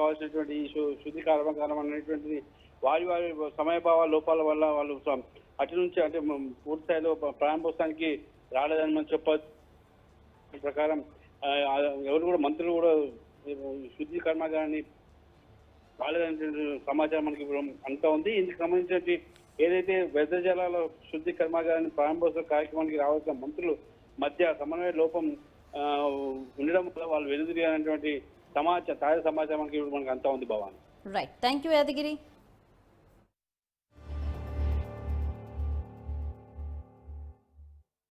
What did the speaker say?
కావాల్సినటువంటి శుద్ధి కర్మాగారం అనేటువంటిది వారి సమయభావ లోపాల వల్ల వాళ్ళు అటు నుంచి అంటే పూర్తి స్థాయిలో ప్రారంభోత్సవానికి రాలేదని మనం చెప్పచ్చు. ప్రకారం ఎవరు కూడా మంత్రులు కూడా శుద్ధి కర్మాగారాన్ని రాలేదనే సమాచారం మనకి అంతా ఉంది. ఇందుకు సంబంధించి ఏదైతే వ్యర్థ జలాల శుద్ధి కర్మాగారాన్ని ప్రారంభోత్సవ కార్యక్రమానికి రావాల్సిన మంత్రులు మధ్య సమన్వయ లోపం ఉండడం వల్ల వాళ్ళు వెనుదిరిగినటువంటి తాజా సమాచారం మనకి అంతా ఉంది Bhavani. Right, thank you Yadagiri.